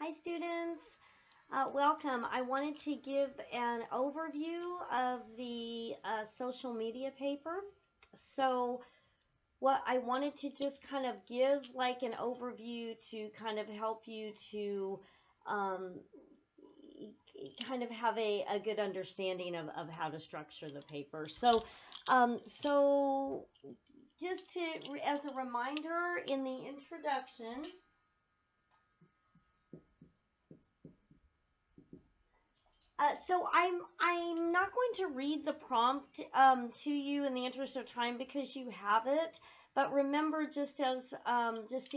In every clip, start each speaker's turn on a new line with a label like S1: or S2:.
S1: Hi students, welcome. I wanted to give an overview of the social media paper. So what I wanted to just kind of give like an overview to kind of help you to um, kind of have a good understanding of how to structure the paper. So just to, as a reminder in the introduction, so I'm not going to read the prompt to you in the interest of time because you have it. But remember, just to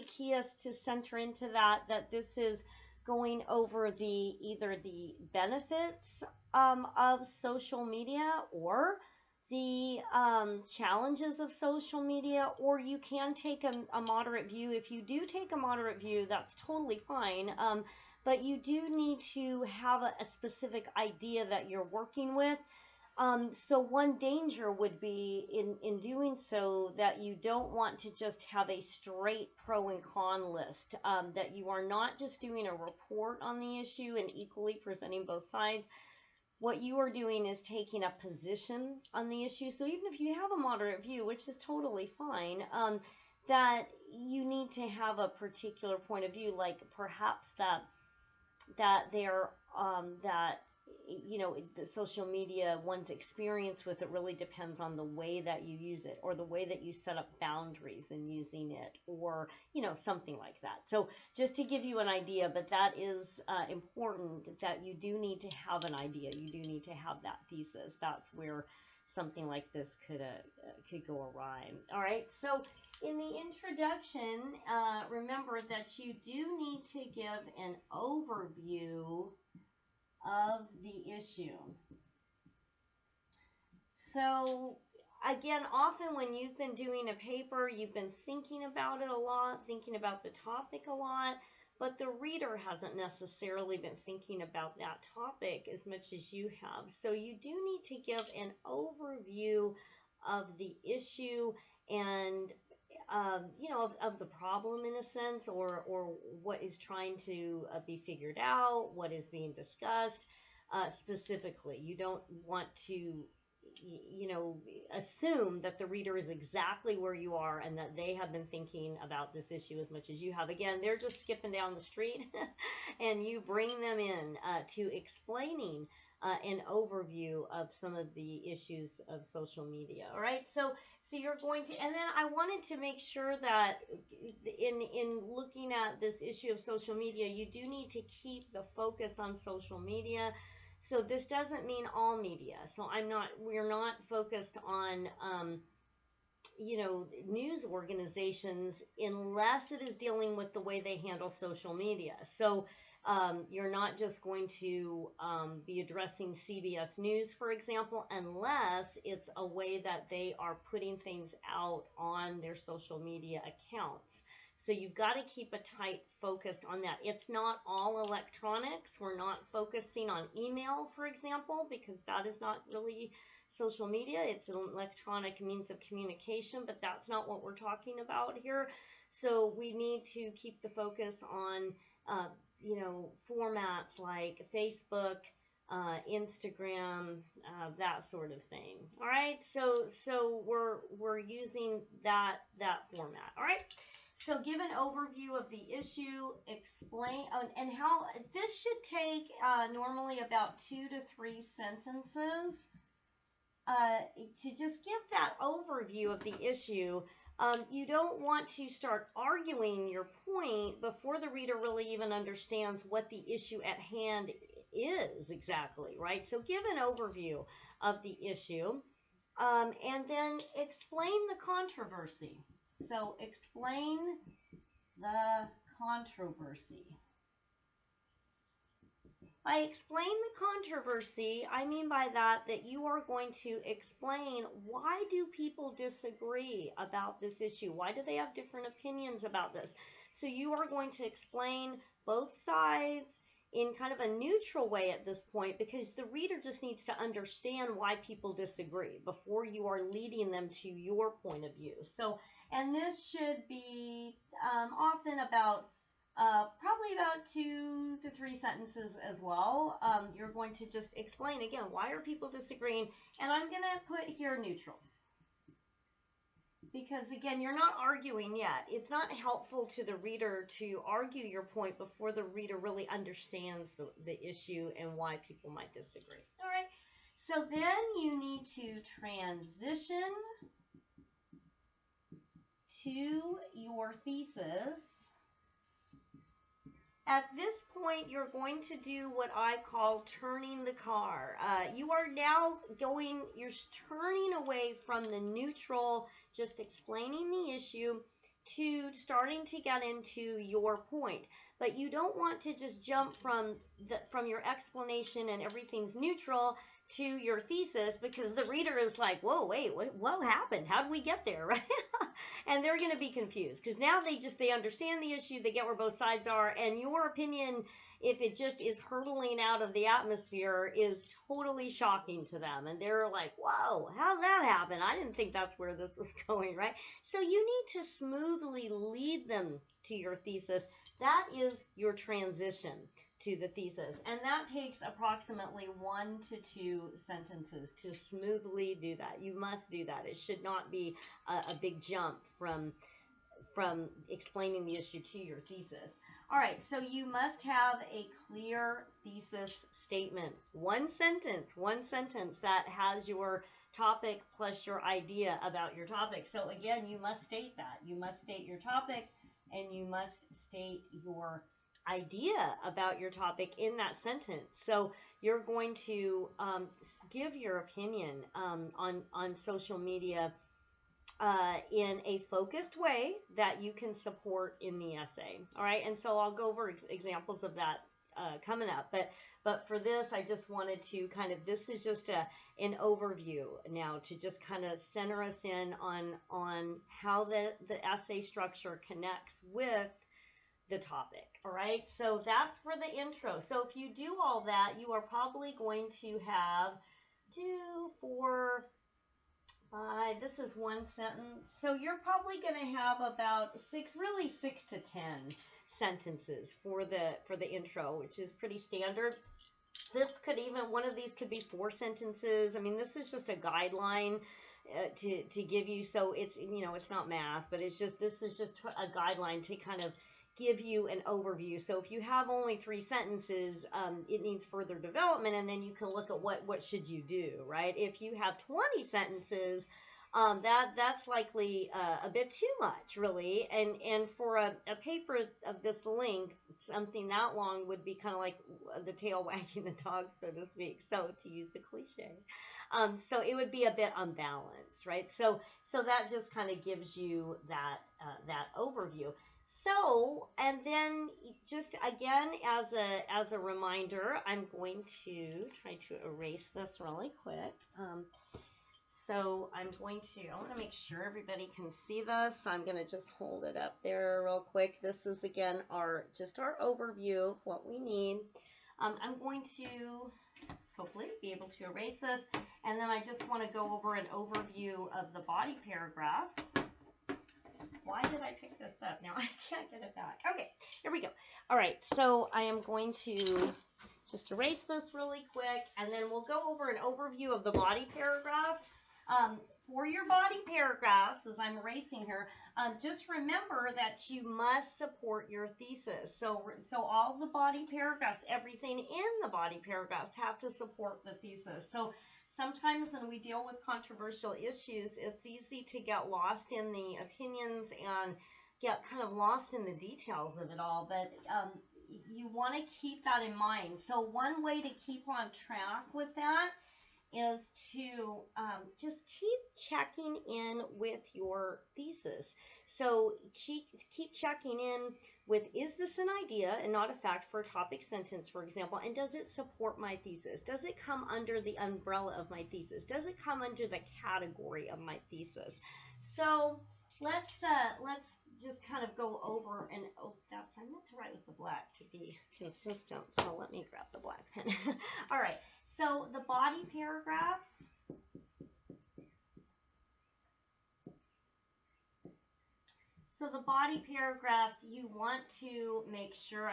S1: key us to center into that this is going over the either the benefits of social media or the challenges of social media, or you can take a moderate view. If you do take a moderate view, that's totally fine. But you do need to have a specific idea that you're working with. So one danger would be in doing so that you don't want to just have a straight pro and con list, that you are not just doing a report on the issue and equally presenting both sides. What you are doing is taking a position on the issue. So even if you have a moderate view, which is totally fine, that you need to have a particular point of view, like perhaps that they're that the social media, one's experience with it really depends on the way that you use it or the way that you set up boundaries in using it, or something like that. So just to give you an idea, but that is important, that you do need to have an idea, you do need to have that thesis. That's where something like this could go awry. All right, so in the introduction, remember that you do need to give an overview of the issue. So again, often when you've been doing a paper, you've been thinking about it a lot, thinking about the topic a lot, but the reader hasn't necessarily been thinking about that topic as much as you have. So you do need to give an overview of the issue and of the problem in a sense, or what is trying to be figured out, what is being discussed specifically. You don't want to assume that the reader is exactly where you are and that they have been thinking about this issue as much as you have. Again, they're just skipping down the street and you bring them in to explaining an overview of some of the issues of social media. All right, so you're going to, and then I wanted to make sure that in looking at this issue of social media, you do need to keep the focus on social media. So this doesn't mean all media. So we're not focused on, news organizations unless it is dealing with the way they handle social media. So you're not just going to be addressing CBS News, for example, unless it's a way that they are putting things out on their social media accounts. So you've got to keep a tight focus on that. It's not all electronics. We're not focusing on email, for example, because that is not really social media. It's an electronic means of communication, but that's not what we're talking about here. So we need to keep the focus on, formats like Facebook, Instagram, that sort of thing. All right, so we're using that format. All right. So give an overview of the issue, explain, and how this should take normally about 2 to 3 sentences to just give that overview of the issue. You don't want to start arguing your point before the reader really even understands what the issue at hand is exactly, right? So give an overview of the issue, and then explain the controversy. So explain the controversy. By explain the controversy, I mean by that you are going to explain, why do people disagree about this issue? Why do they have different opinions about this? So you are going to explain both sides in kind of a neutral way at this point, because the reader just needs to understand why people disagree before you are leading them to your point of view. So, and this should be often about probably probably about 2 to 3 sentences as well. You're going to just explain again, why are people disagreeing? And I'm going to put here neutral. Because again, you're not arguing yet. It's not helpful to the reader to argue your point before the reader really understands the issue and why people might disagree. All right. So then you need to transition to your thesis. At this point, you're going to do what I call turning the car. You are now you're turning away from the neutral, just explaining the issue, to starting to get into your point. But you don't want to just jump from your explanation and everything's neutral to your thesis, because the reader is like, whoa, wait, what happened? How did we get there, right? And they're going to be confused, because now they understand the issue, they get where both sides are, and your opinion, if it just is hurtling out of the atmosphere, is totally shocking to them. And they're like, whoa, how'd that happen? I didn't think that's where this was going, right? So you need to smoothly lead them to your thesis. That is your transition to the thesis, and that takes approximately 1 to 2 sentences to smoothly do that. You must do that. It should not be a big jump from explaining the issue to your thesis. All right, so you must have a clear thesis statement. One sentence that has your topic plus your idea about your topic. So again, you must state that. You must state your topic, and you must state your idea about your topic in that sentence. So you're going to give your opinion on social media in a focused way that you can support in the essay. All right, and so I'll go over examples of that coming up. But for this, I just wanted to this is just an overview now to just kind of center us in on how the essay structure connects with the topic. All right, so that's for the intro. So if you do all that, you are probably going to have 2, 4, 5. This is one sentence. So you're probably going to have about 6 to 10 sentences for the intro, which is pretty standard. One of these could be 4 sentences. I mean, this is just a guideline to give you. So it's it's not math, but this is just a guideline to kind of give you an overview. So if you have only 3 sentences, it needs further development, and then you can look at what should you do, right? If you have 20 sentences, that's likely a bit too much, really. And for a paper of this length, something that long would be kind of like the tail wagging the dog, so to speak. So to use a cliche, so it would be a bit unbalanced, right? So that just kind of gives you that overview. So, and then just again, as a reminder, I'm going to try to erase this really quick. So I want to make sure everybody can see this. So I'm going to just hold it up there real quick. This is again our overview of what we need. I'm going to hopefully be able to erase this. And then I just want to go over an overview of the body paragraphs. Why did I pick this up? Now I can't get it back. Okay, here we go. All right, so I am going to just erase this really quick, and then we'll go over an overview of the body paragraphs. For your body paragraphs, as I'm erasing here, just remember that you must support your thesis. So all the body paragraphs, everything in the body paragraphs have to support the thesis. So sometimes when we deal with controversial issues, it's easy to get lost in the opinions and get kind of lost in the details of it all, but you want to keep that in mind. So one way to keep on track with that is to just keep checking in with your thesis. So keep checking in with, is this an idea and not a fact for a topic sentence, for example, and does it support my thesis? Does it come under the umbrella of my thesis? Does it come under the category of my thesis? So let's just kind of go over, and I meant to write with the black to be consistent, so let me grab the black pen. All right, so the body paragraphs. So so the body paragraphs, you want to make sure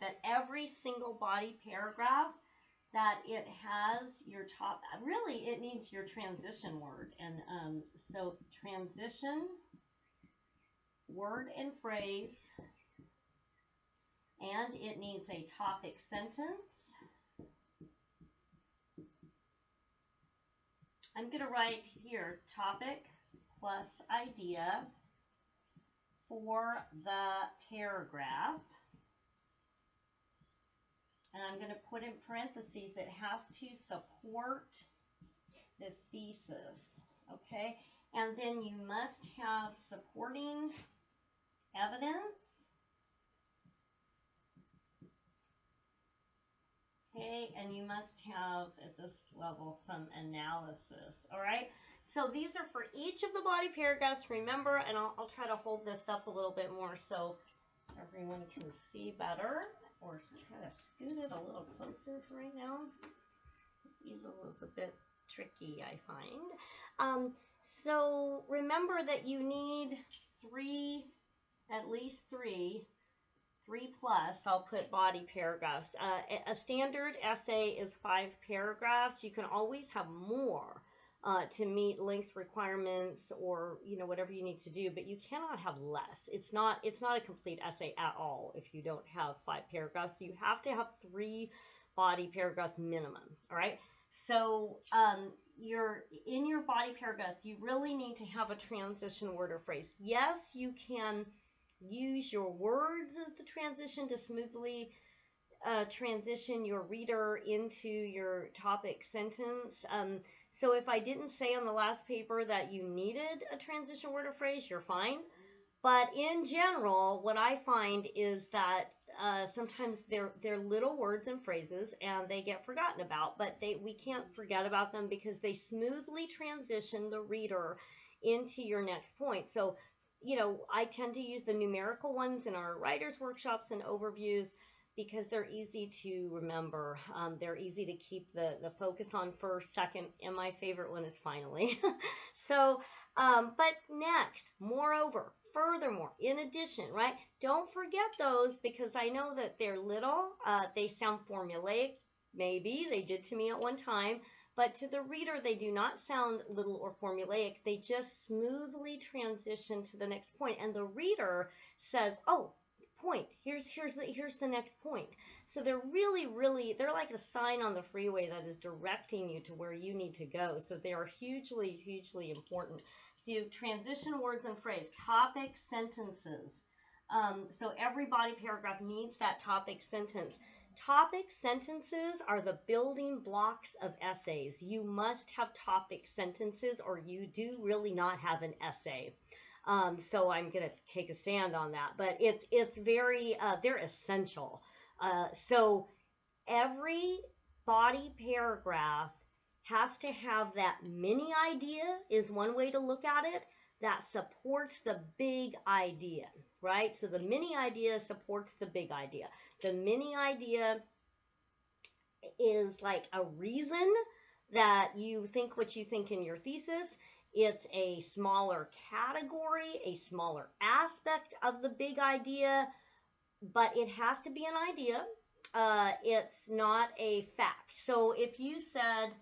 S1: that every single body paragraph that it has your top, really it needs your transition word. And so transition, word and phrase, and it needs a topic sentence. I'm going to write here topic plus idea for the paragraph. And I'm going to put in parentheses that has to support the thesis. Okay? And then you must have supporting evidence. Okay, and you must have at this level some analysis. All right, so these are for each of the body paragraphs. Remember, and I'll try to hold this up a little bit more so everyone can see better, or try to scoot it a little closer for right now. This easel is a bit tricky, I find. So remember that you need at least three plus, I'll put body paragraphs. A standard essay is 5 paragraphs. You can always have more to meet length requirements or whatever you need to do, but you cannot have less. It's not a complete essay at all if you don't have 5 paragraphs. So you have to have 3 body paragraphs minimum. All right. So in your body paragraphs, you really need to have a transition word or phrase. Yes, you can use your words as the transition to smoothly transition your reader into your topic sentence. So if I didn't say on the last paper that you needed a transition word or phrase, you're fine. But in general, what I find is that sometimes they're little words and phrases and they get forgotten about, but we can't forget about them because they smoothly transition the reader into your next point. So I tend to use the numerical ones in our writers' workshops and overviews because they're easy to remember. They're easy to keep the focus on first, second, and my favorite one is finally. So, but next, moreover, furthermore, in addition, right? Don't forget those because I know that they're little. They sound formulaic. Maybe they did to me at one time. But to the reader, they do not sound little or formulaic. They just smoothly transition to the next point. And the reader says, oh, point. Here's the next point. So they're they're like a sign on the freeway that is directing you to where you need to go. So they are hugely, hugely important. So you have transition words and phrase, topic sentences. So every body paragraph needs that topic sentence. Topic sentences are the building blocks of essays. You must have topic sentences or you do really not have an essay. So I'm going to take a stand on that. But it's very, they're essential. So every body paragraph has to have that mini idea is one way to look at it that supports the big idea, right? So the mini idea supports the big idea. The mini idea is like a reason that you think what you think in your thesis. It's a smaller category, a smaller aspect of the big idea, but it has to be an idea. It's not a fact. So if you said,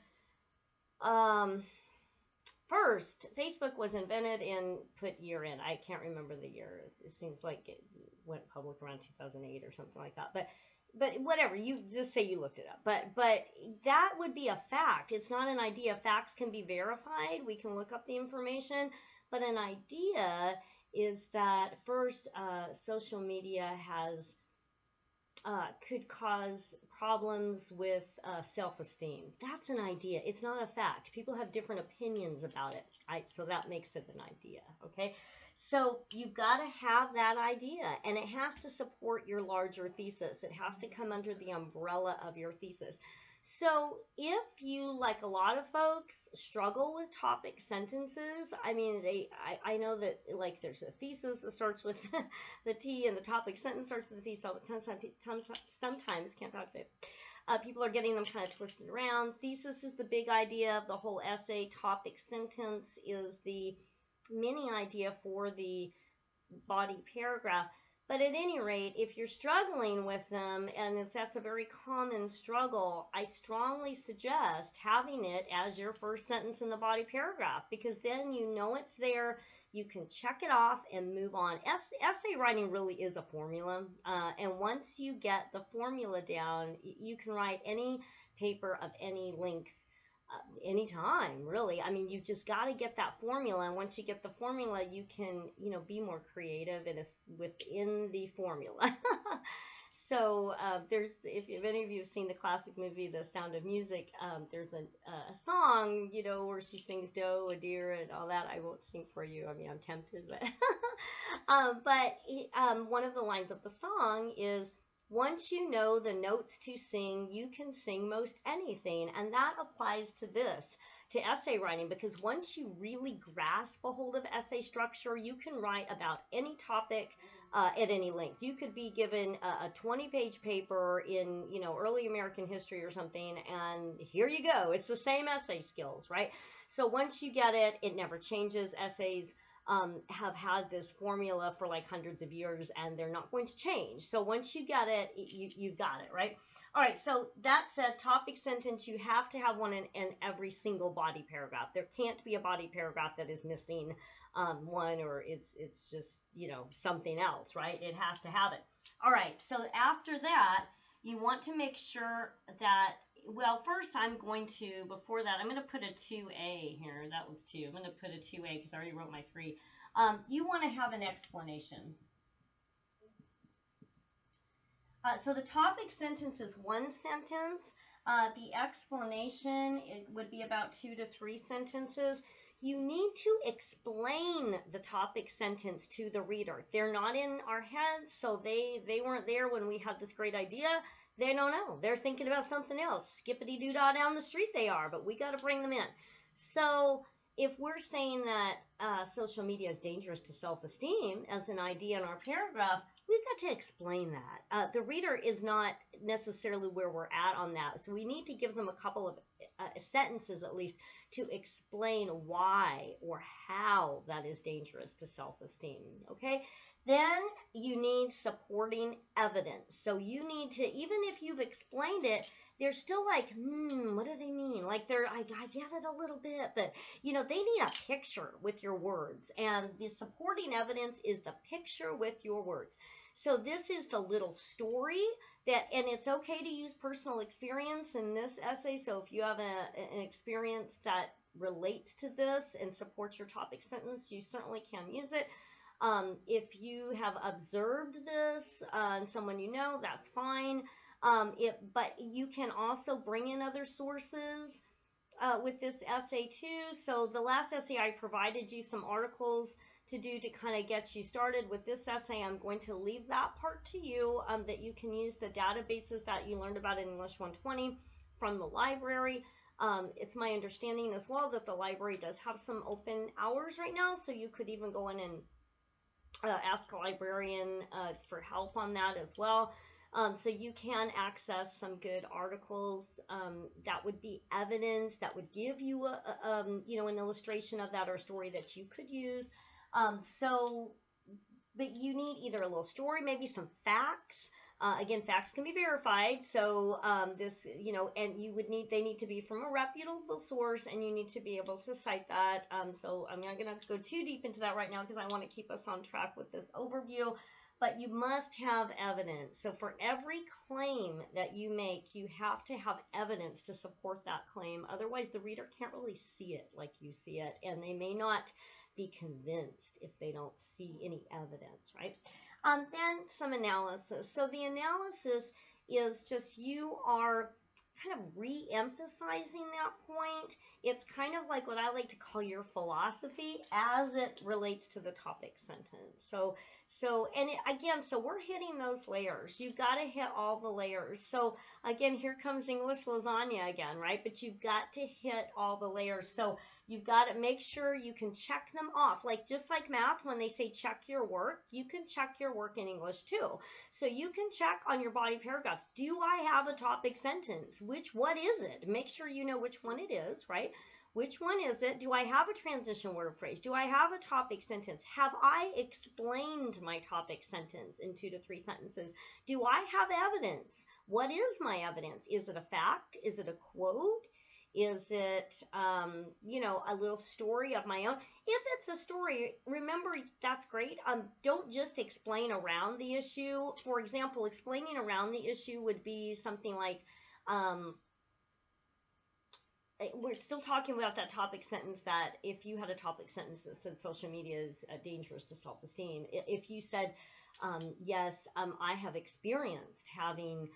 S1: first, Facebook was invented in, put year in, I can't remember the year. It seems like it went public around 2008 or something like that. But whatever, you just say you looked it up. But that would be a fact. It's not an idea. Facts can be verified. We can look up the information. But an idea is that first, social media could cause problems with self-esteem. That's an idea. It's not a fact. People have different opinions about it. So that makes it an idea. Okay. So you've got to have that idea, and it has to support your larger thesis. It has to come under the umbrella of your thesis. So if you, like a lot of folks, struggle with topic sentences, I mean, I know that like there's a thesis that starts with the T and the topic sentence starts with the T, so sometimes can't talk to it. People are getting them kind of twisted around. Thesis is the big idea of the whole essay. Topic sentence is the mini idea for the body paragraph. But at any rate, if you're struggling with them, and that's a very common struggle, I strongly suggest having it as your first sentence in the body paragraph, because then you know it's there, you can check it off and move on. Essay writing really is a formula, and once you get the formula down, you can write any paper of any length anytime, really. I mean, you just got to get that formula, and once you get the formula, you can, be more creative and within the formula. So there's, if any of you have seen the classic movie The Sound of Music, there's a song, where she sings "Doe, a deer," and all that. I won't sing for you. I mean, I'm tempted, but one of the lines of the song is, once you know the notes to sing, you can sing most anything. And that applies to this, to essay writing, because once you really grasp a hold of essay structure, you can write about any topic at any length. You could be given a 20-page paper in, early American history or something, and here you go. It's the same essay skills, right? So once you get it, it never changes. Essays have had this formula for like hundreds of years, and they're not going to change. So once you get it, you've got it, right? All right, so that said, topic sentence, you have to have one in every single body paragraph. There can't be a body paragraph that is missing one, or it's just, something else, right? It has to have it. All right, so after that, you want to make sure that, well, first before that, I'm going to put a 2A here. That was 2. I'm going to put a 2A because I already wrote my 3. You want to have an explanation. So the topic sentence is one sentence. The explanation, it would be about 2 to 3 sentences. You need to explain the topic sentence to the reader. They're not in our heads, so they weren't there when we had this great idea. They don't know. They're thinking about something else. Skippity-doo-dah down the street they are, but we got to bring them in. So if we're saying that social media is dangerous to self-esteem as an idea in our paragraph, we've got to explain that. The reader is not necessarily where we're at on that. So we need to give them a couple of sentences at least to explain why or how that is dangerous to self-esteem. Okay? Then you need supporting evidence. So you need to, even if you've explained it, they're still like, what do they mean? Like I get it a little bit, but they need a picture with your words. And the supporting evidence is the picture with your words. So this is the little story and it's okay to use personal experience in this essay. So if you have an experience that relates to this and supports your topic sentence, you certainly can use it. If you have observed this and someone that's fine. But you can also bring in other sources with this essay too. So the last essay, I provided you some articles to do to kind of get you started with this essay. I'm going to leave that part to you, that you can use the databases that you learned about in English 120 from the library. It's my understanding as well that the library does have some open hours right now, so you could even go in and ask a librarian for help on that as well. So you can access some good articles that would be evidence, that would give you an illustration of that or a story that you could use. But you need either a little story, maybe some facts. Again, facts can be verified. So and they need to be from a reputable source, and you need to be able to cite that. So I'm not going to go too deep into that right now because I want to keep us on track with this overview. But you must have evidence. So for every claim that you make, you have to have evidence to support that claim. Otherwise, the reader can't really see it like you see it, and they may not be convinced if they don't see any evidence, right? Then some analysis. So the analysis is just you are kind of re-emphasizing that point. It's kind of like what I like to call your philosophy as it relates to the topic sentence. So we're hitting those layers. You've got to hit all the layers. So again, here comes English lasagna again, right? But you've got to hit all the layers. So you've got to make sure you can check them off. Like just like math, when they say check your work, you can check your work in English too. So you can check on your body paragraphs. Do I have a topic sentence? What is it? Make sure you know which one it is, right? Which one is it? Do I have a transition word or phrase? Do I have a topic sentence? Have I explained my topic sentence in 2 to 3 sentences? Do I have evidence? What is my evidence? Is it a fact? Is it a quote? Is it, a little story of my own? If it's a story, remember, that's great. Don't just explain around the issue. For example, explaining around the issue would be something like, we're still talking about that topic sentence, that if you had a topic sentence that said social media is dangerous to self-esteem, if you said, yes, I have experienced having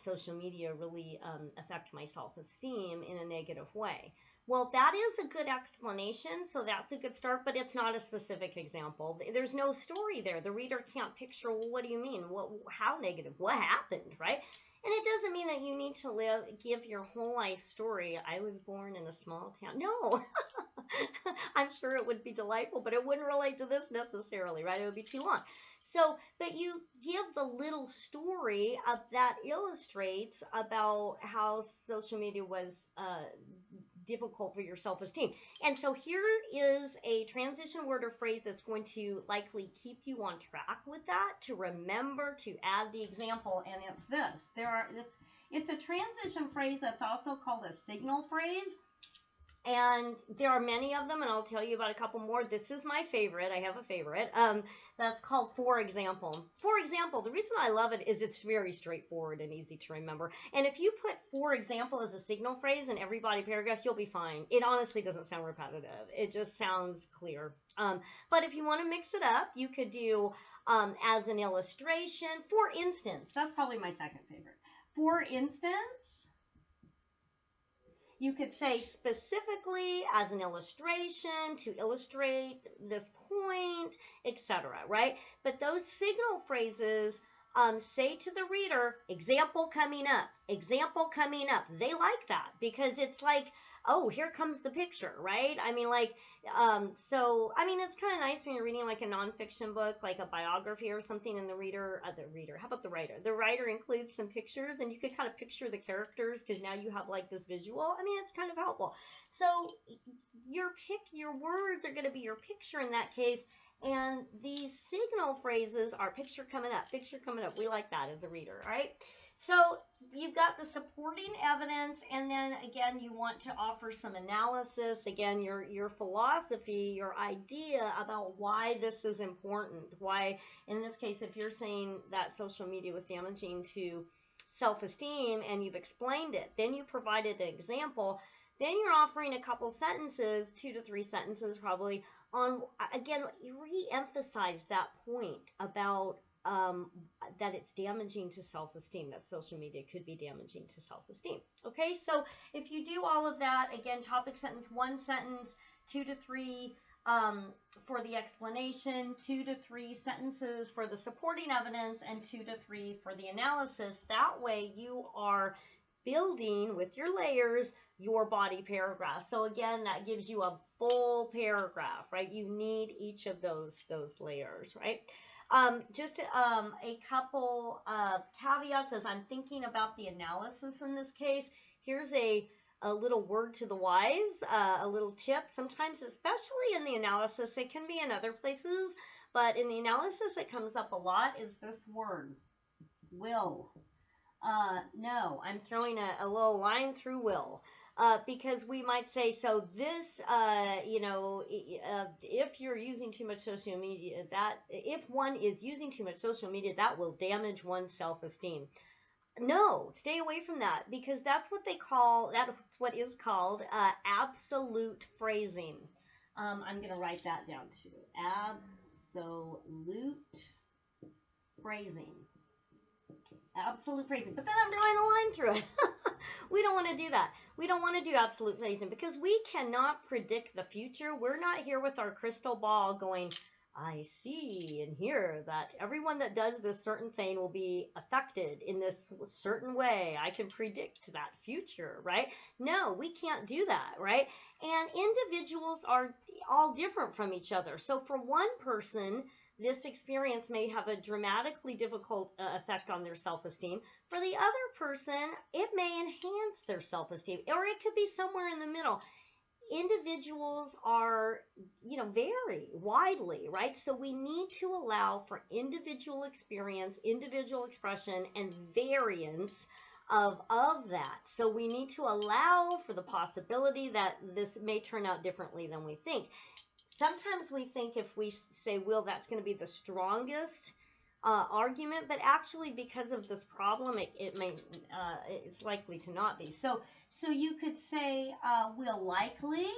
S1: social media really affect my self-esteem in a negative way. Well, that is a good explanation, so that's a good start, but it's not a specific example. There's no story there. The reader can't picture, well, what do you mean? How negative? What happened, right? And it doesn't mean that you need to give your whole life story. I was born in a small town. No, I'm sure it would be delightful, but it wouldn't relate to this necessarily, right? It would be too long. So, but you give the little story that illustrates about how social media was difficult for your self-esteem. And so here is a transition word or phrase that's going to likely keep you on track with that, to remember to add the example, and it's this. It's a transition phrase that's also called a signal phrase. And there are many of them, and I'll tell you about a couple more. This is my favorite. I have a favorite. That's called for example. For example, the reason I love it is it's very straightforward and easy to remember. And if you put for example as a signal phrase in every body paragraph, you'll be fine. It honestly doesn't sound repetitive. It just sounds clear. But if you want to mix it up, you could do as an illustration. For instance, that's probably my second favorite. For instance, you could say specifically as an illustration to illustrate this point, etc., right? But those signal phrases say to the reader, example coming up, example coming up. They like that because it's like, oh, here comes the picture, right? I mean, like, it's kind of nice when you're reading like a nonfiction book, like a biography or something, and the writer, how about the writer? The writer includes some pictures, and you could kind of picture the characters because now you have like this visual. I mean, it's kind of helpful. So your words are going to be your picture in that case, and these signal phrases are picture coming up, picture coming up. We like that as a reader, all right? So you've got the supporting evidence, and then again, you want to offer some analysis. Again, your philosophy, your idea about why this is important. Why, in this case, if you're saying that social media was damaging to self-esteem and you've explained it, then you provided an example, then you're offering a couple sentences, 2 to 3 sentences probably, on, again, you re-emphasize that point about that it's damaging to self-esteem, that social media could be damaging to self-esteem. Okay, so if you do all of that, again, topic sentence, 1 sentence, 2 to 3 for the explanation, 2 to 3 sentences for the supporting evidence, and 2 to 3 for the analysis. That way you are building with your layers your body paragraph. So again, that gives you a full paragraph, right? You need each of those layers, right? Just a couple of caveats as I'm thinking about the analysis in this case. Here's a little word to the wise, a little tip. Sometimes, especially in the analysis, it can be in other places, but in the analysis it comes up a lot, is this word, will. No, I'm throwing a little line through will. Because we might say, so this, if you're using too much social media, if one is using too much social media, that will damage one's self-esteem. No, stay away from that, because that's what is called absolute phrasing. I'm going to write that down too. Absolute phrasing. Absolute phrasing. But then I'm drawing a line through it. We don't want to do that. We don't want to do absolute phrasing because we cannot predict the future. We're not here with our crystal ball going, I see and hear that everyone that does this certain thing will be affected in this certain way. I can predict that future, right? No, we can't do that, right? And individuals are all different from each other. So for one person, this experience may have a dramatically difficult effect on their self-esteem. For the other person, it may enhance their self-esteem, or it could be somewhere in the middle. individuals are, vary widely, right? So we need to allow for individual experience, individual expression, and variance of that. So we need to allow for the possibility that this may turn out differently than we think. Sometimes we think if we say will, that's going to be the strongest argument, but actually because of this problem, it's likely to not be. So you could say will likely,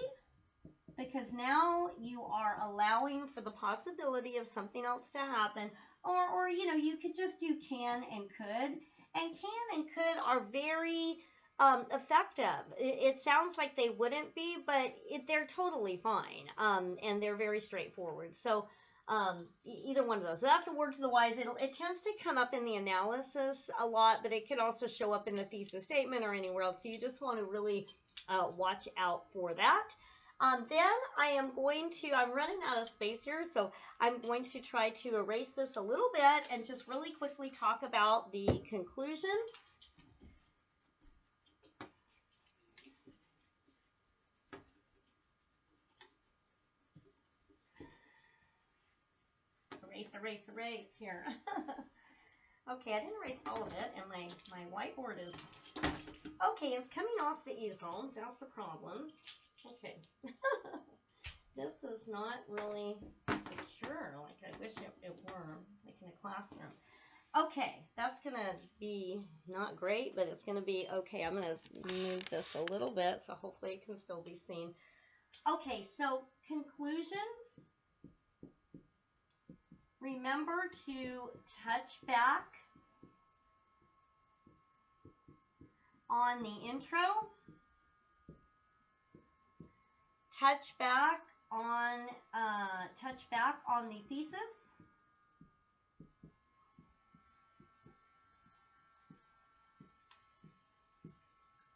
S1: because now you are allowing for the possibility of something else to happen, or you could just do can and could, and can and could are very effective. It sounds like they wouldn't be, but they're totally fine, and they're very straightforward. So either one of those. So that's a word to the wise. It tends to come up in the analysis a lot, but it could also show up in the thesis statement or anywhere else. So you just want to really watch out for that. Then I'm running out of space here, so I'm going to try to erase this a little bit and just really quickly talk about the conclusion. Erase here. Okay, I didn't erase all of it, and my whiteboard is, okay, it's coming off the easel. That's a problem. Okay. This is not really secure like I wish it were, like in a classroom. Okay, that's going to be not great, but it's going to be okay. I'm going to move this a little bit, so hopefully it can still be seen. Okay, so conclusion. Remember to touch back on the intro. Touch back on the thesis.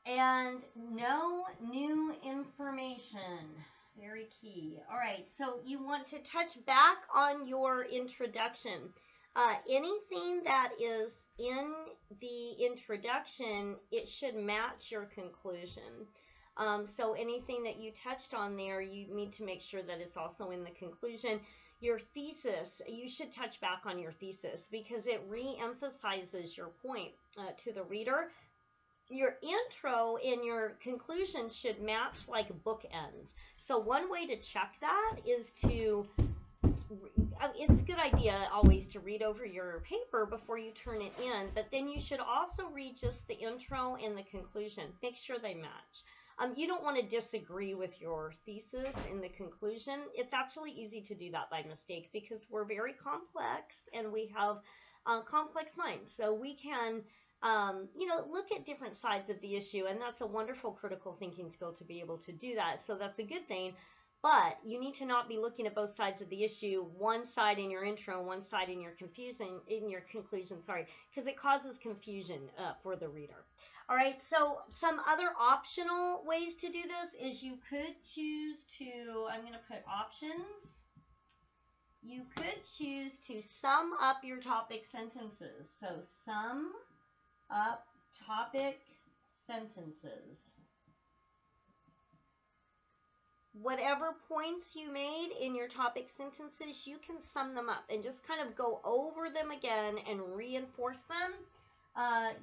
S1: And no new information. Very key. All right, so you want to touch back on your introduction. Anything that is in the introduction, it should match your conclusion. So anything that you touched on there, you need to make sure that it's also in the conclusion. Your thesis, you should touch back on your thesis because it re-emphasizes your point to the reader. Your intro and your conclusion should match like bookends. So one way to check that is it's a good idea always to read over your paper before you turn it in, but then you should also read just the intro and the conclusion. Make sure they match. You don't want to disagree with your thesis in the conclusion. It's actually easy to do that by mistake because we're very complex and we have complex minds. So we can look at different sides of the issue, and that's a wonderful critical thinking skill to be able to do that. So that's a good thing, but you need to not be looking at both sides of the issue, one side in your intro, one side in your conclusion, because it causes confusion for the reader. All right, so some other optional ways to do this is you could choose to, I'm going to put options. You could choose to sum up your topic sentences. So sum up topic sentences. Whatever points you made in your topic sentences, you can sum them up and just kind of go over them again and reinforce them.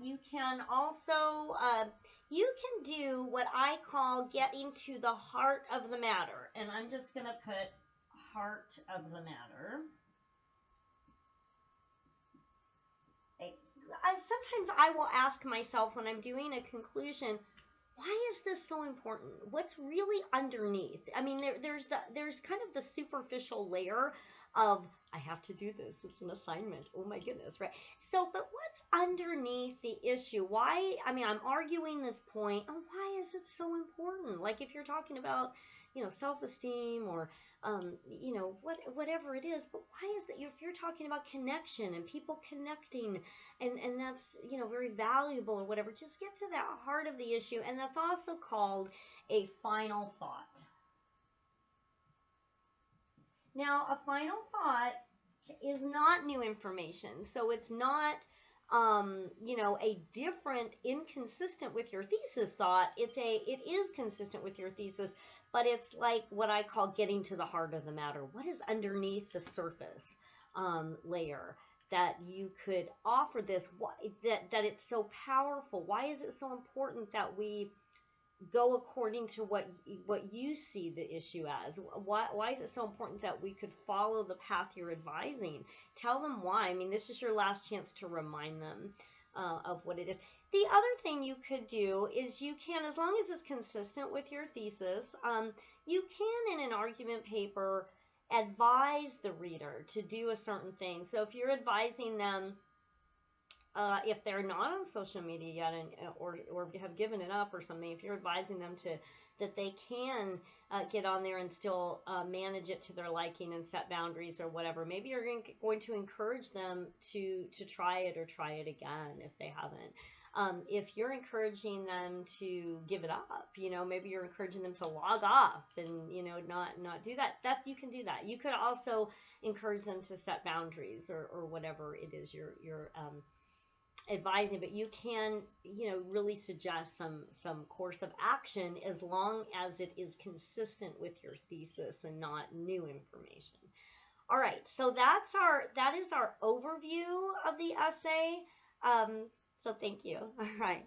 S1: You can also, you can do what I call getting to the heart of the matter. And I'm just going to put heart of the matter. Sometimes I will ask myself when I'm doing a conclusion, why is this so important? What's really underneath? I mean, there's kind of the superficial layer of, I have to do this. It's an assignment. Oh my goodness, right? So, but what's underneath the issue? Why, I mean, I'm arguing this point, and why is it so important? Like if you're talking about, self-esteem or, whatever it is, but why is that? If you're talking about connection and people connecting, and that's, very valuable or whatever, just get to that heart of the issue, and that's also called a final thought. Now, a final thought is not new information, so it's not, a different, inconsistent with your thesis thought. It is consistent with your thesis, but it's like what I call getting to the heart of the matter. What is underneath the surface layer that you could offer this? Why, that it's so powerful? Why is it so important that we go according to what you see the issue as? Why is it so important that we could follow the path you're advising? Tell them why. I mean, this is your last chance to remind them of what it is. The other thing you could do is you can, as long as it's consistent with your thesis, you can in an argument paper advise the reader to do a certain thing. So if you're advising them, if they're not on social media yet, or have given it up or something, if you're advising them to that they can get on there and still manage it to their liking and set boundaries or whatever, maybe you're going to encourage them to try it or try it again if they haven't. If you're encouraging them to give it up, maybe you're encouraging them to log off and not do that. That you can do that. You could also encourage them to set boundaries or whatever it is you're advising, but you can really suggest some course of action as long as it is consistent with your thesis and not new information. All right, so that is our overview of the essay. So thank you. All right.